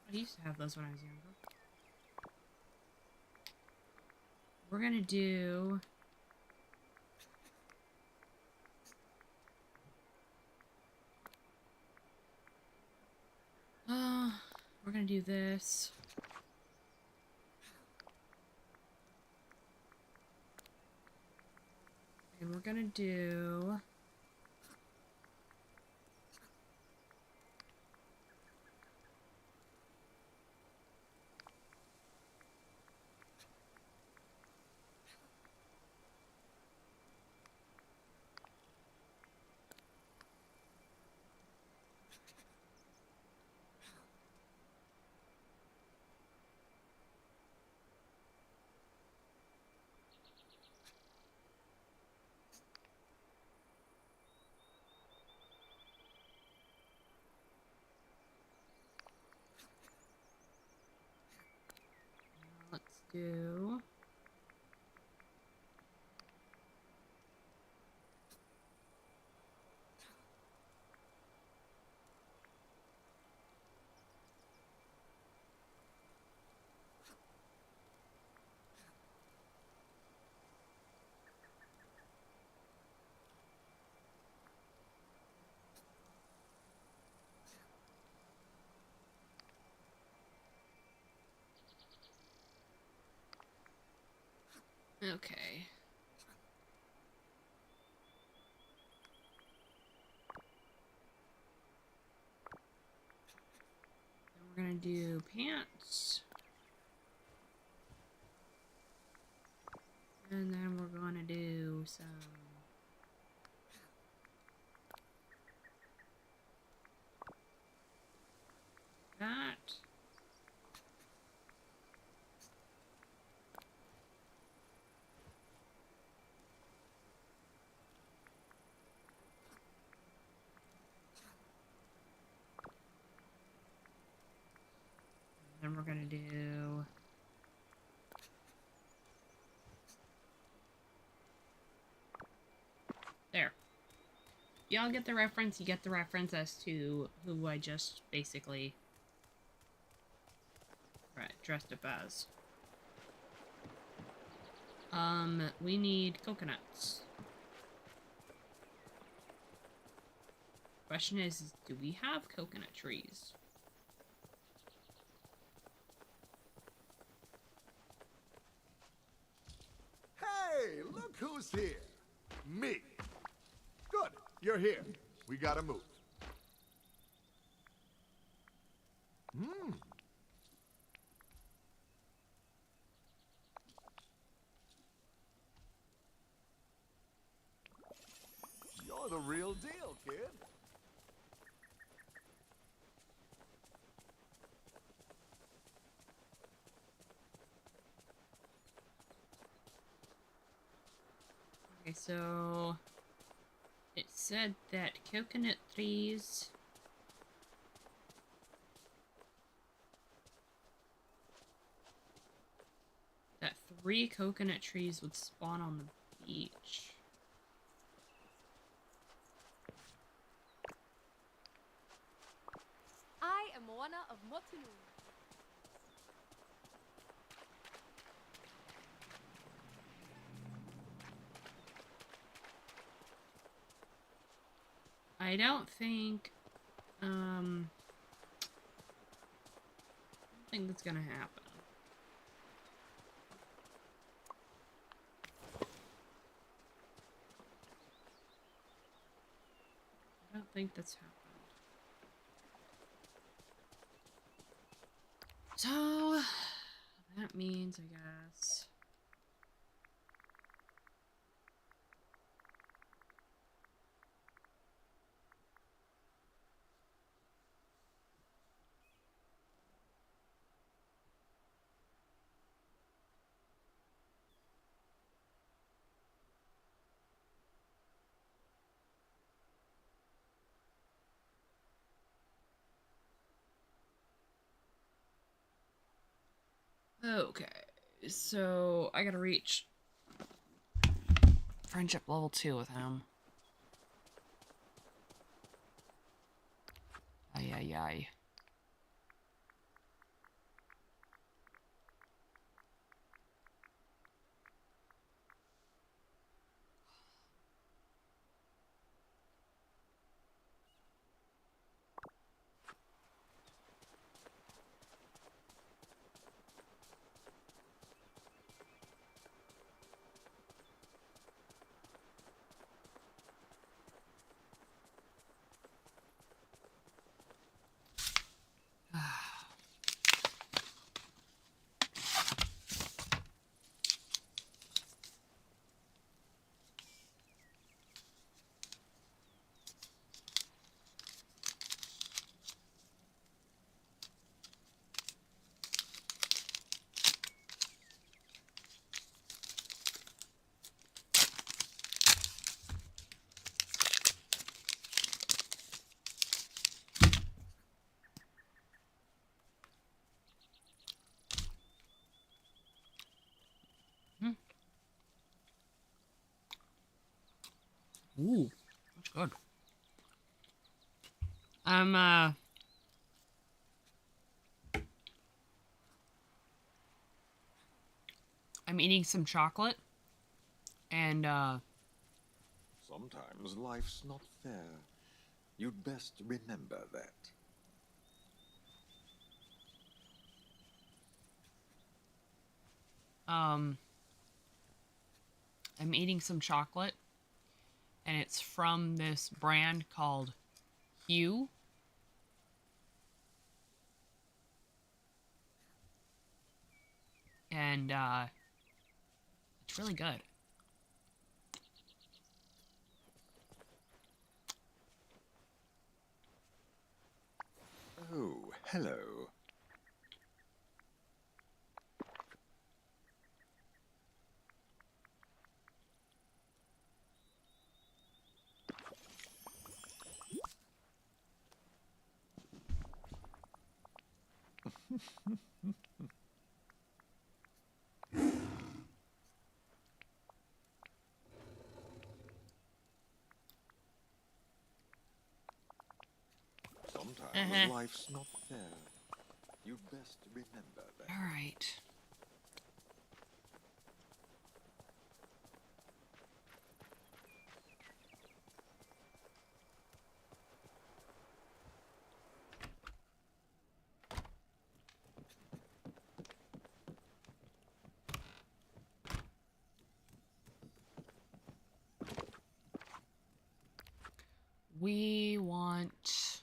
I used to have those when I was younger. We're gonna do... we're gonna do this. And we're gonna do... do... Okay. Then we're gonna do pants. And then we're gonna do some... that. Then we're gonna do... there. Y'all get the reference, you get the reference as to who I just basically dressed up as. We need coconuts. Question is do we have coconut trees? Hey, look who's here. Me. Good, you're here. We gotta move. You're the real deal, kid. Okay, so it said that coconut trees that 3 coconut trees would spawn on the beach. I am Moana of Motunui. I don't think, I don't think that's gonna happen. I don't think that's happened. So, that means, I guess... Okay, so I gotta reach friendship level 2 with him. Ay, ay, ay. Ooh, that's good. I'm eating some chocolate, and Sometimes life's not fair. You'd best remember that. I'm eating some chocolate, and it's from this brand called Hue. And it's really good. Oh, hello. Sometimes life's not fair. You'd best remember that. All right. We want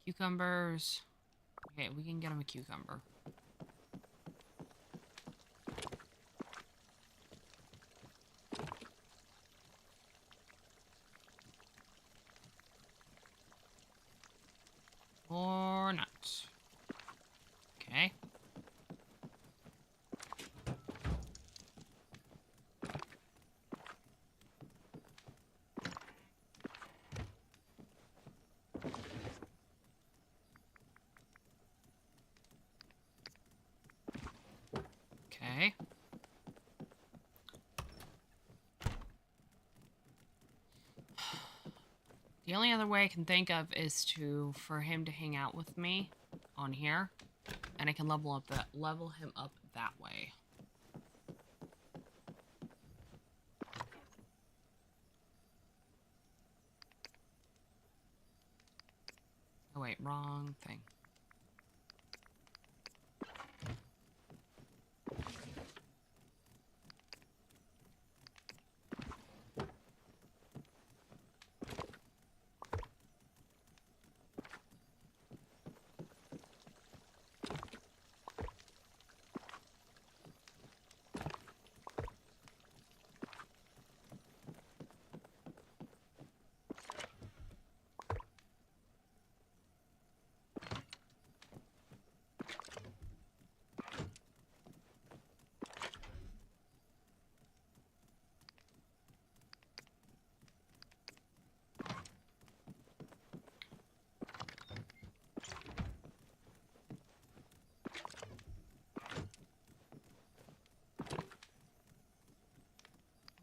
cucumbers. Okay, we can get him a cucumber. Or not. Okay. Okay. The only other way I can think of is for him to hang out with me on here, and I can level him up that way. Oh wait, wrong thing.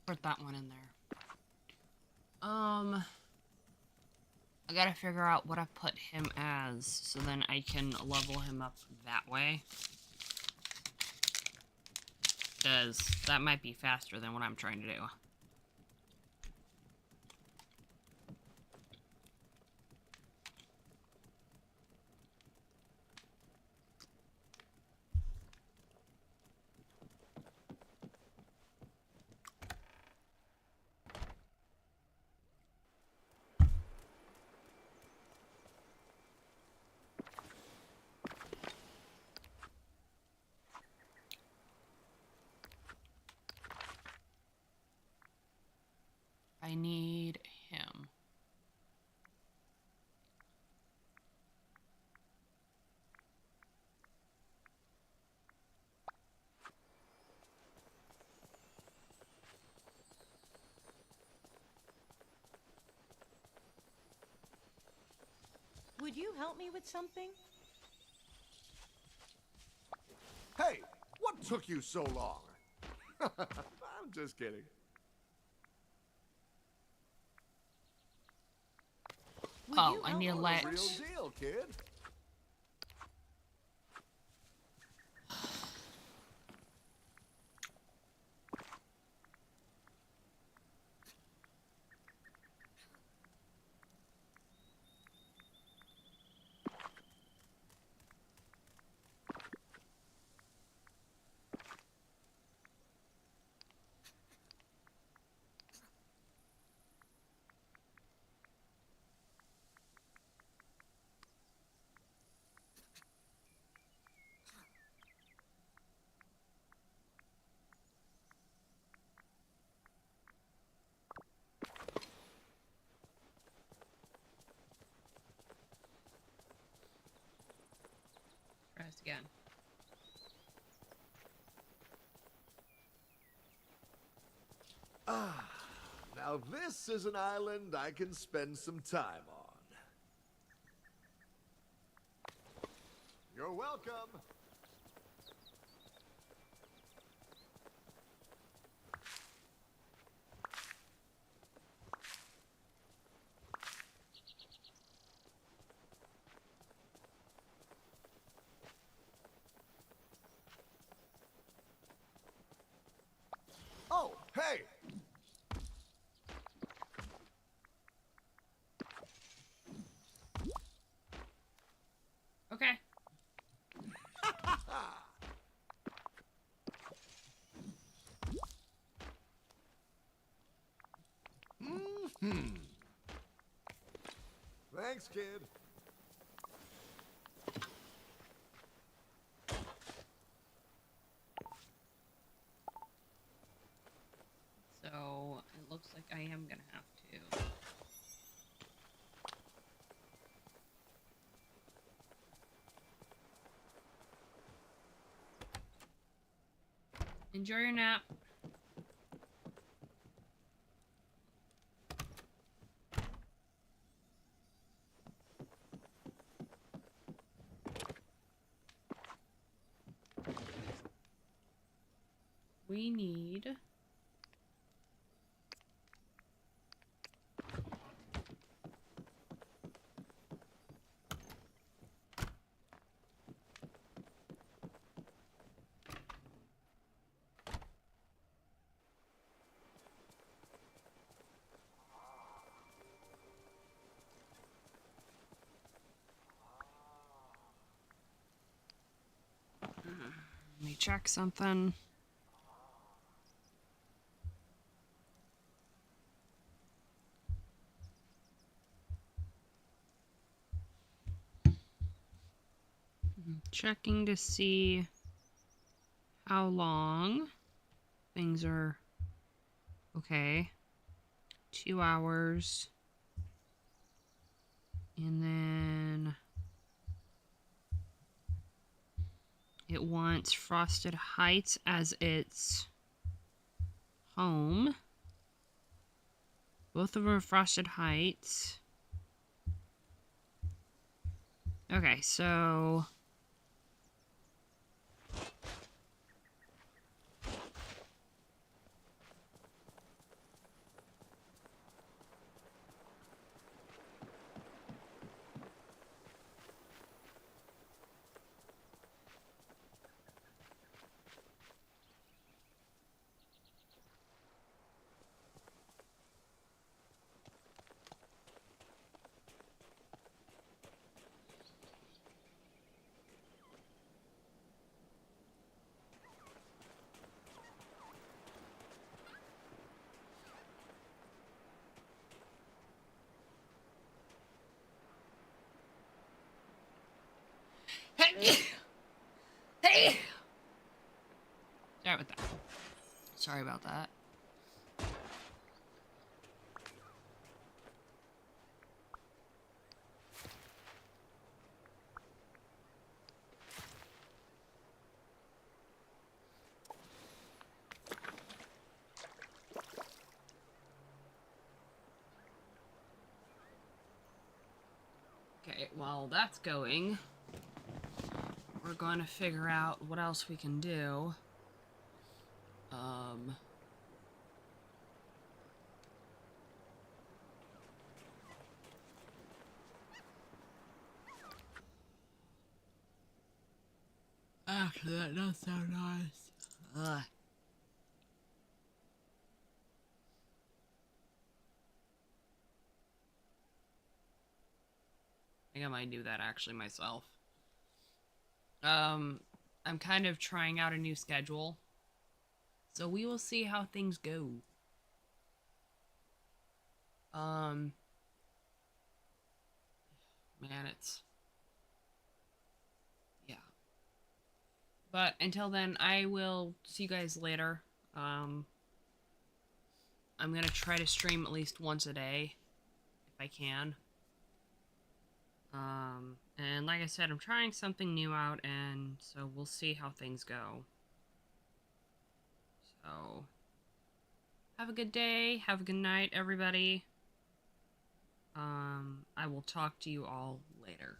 Put that one in there. I gotta figure out what I put him as, so then I can level him up that way. Because that might be faster than what I'm trying to do. I need him. Would you help me with something? Hey, what took you so long? I'm just kidding. Oh, I need a ledge. Real deal, kid. Press again. Now this is an island I can spend some time on. You're welcome. Oh, hey! Okay. Thanks, kid. So it looks like I am gonna have to. Enjoy your nap. We need let me check something. Checking to see how long things are okay. 2 hours. And then it wants Frosted Heights as its home. Both of them are Frosted Heights. Okay, so Sorry about that. Okay, Okay, while that's going, we're going to figure out what else we can do. Actually, that does sound nice. Ugh. I think I might do that actually myself. I'm kind of trying out a new schedule, so we will see how things go. Man, it's... yeah. But until then, I will see you guys later. I'm gonna try to stream at least once a day, if I can. And like I said, I'm trying something new out, and so we'll see how things go. So, have a good day, have a good night, everybody. I will talk to you all later.